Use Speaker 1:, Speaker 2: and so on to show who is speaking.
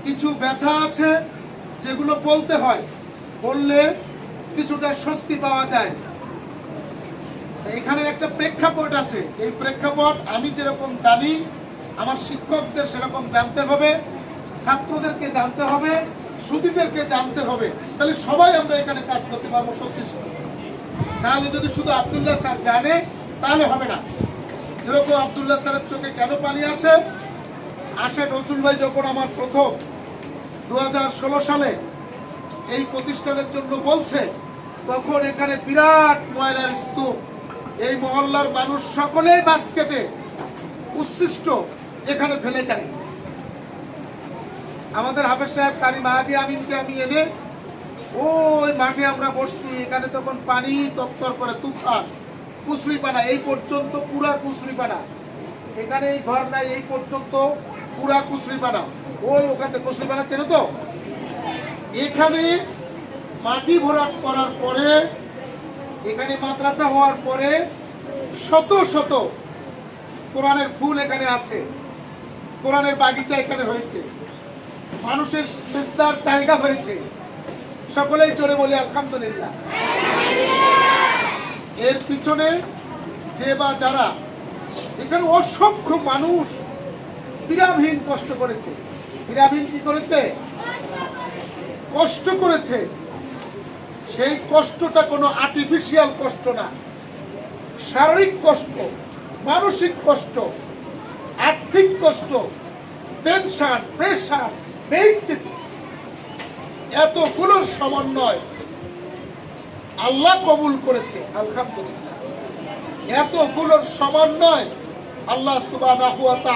Speaker 1: কিছু ব্যথা আছে যেগুলো বলতে হয়, বললে কিছুটা স্বস্তি পাওয়া যায়। এখানে একটা প্রেক্ষাপট আছে, এই প্রেক্ষাপট আমি যেরকম জানি আমার শিক্ষকদের সেরকম জানতে হবে, ছাত্রদেরকে জানতে হবে, সুধীদেরকে জানতে হবে, তাহলে সবাই আমরা এখানে কাজ করতে পারবো স্বস্তির সাথে। নাহলে যদি শুধু আব্দুল্লাহ স্যার জানে তাহলে হবে না। যেরকম আব্দুল্লাহ স্যারের চোখে কেন পানি আসে, নজরুল ভাই যখন আমার প্রথম 2016 সালে এই প্রতিষ্ঠানের জন্য বলছে, তখন এখানে বিরাট ময়লার স্তূপ, এই মহল্লার মানুষ সকলেই বাস কেটে উচ্ছিষ্ট এখানে ফেলে যায়। আমাদের হাফেজ সাহেব কারি মাহাদি আমিনকে আমি এনে ওই মাঠে আমরা বসছি, এখানে তখন পানি তত্তর করে তুফান, কুচড়িপানা এই পর্যন্ত পুরা কুচড়িপানা, এখানে এই ঘর নাই এই পর্যন্ত পুরা কুচড়িপানা, ওই ওখানে কুচড়িপানা চেনে তো। এখানে মাটি ভরাট করার পরে, এখানে মাদ্রাসা হওয়ার পরে শত শত কোরআনের ফুল এখানে আছে, কোরআনের বাগিচা এখানে হয়েছে, মানুষের সিজদার জায়গা হয়েছে, সকলেই জোরে বলি আলহামদুলিল্লাহ। এর পিছনে যে বা যারা এখানে অসংখ্য মানুষ বিরামহীন কষ্ট করেছে, বিরামহীন কি করেছে? কষ্ট করেছে। সেই কষ্টটা কোনো আর্টিফিশিয়াল কষ্ট না, শারীরিক কষ্ট, মানসিক কষ্ট, আর্থিক কষ্ট, টেনশন, প্রেশার, বেইজ্জতি, এতগুলোর সমন্বয় আল্লাহ কবুল করেছে আলহামদুলিল্লাহ। এতগুলোর সমন্বয় আল্লাহ সুবহানাহু ওয়া তাআলা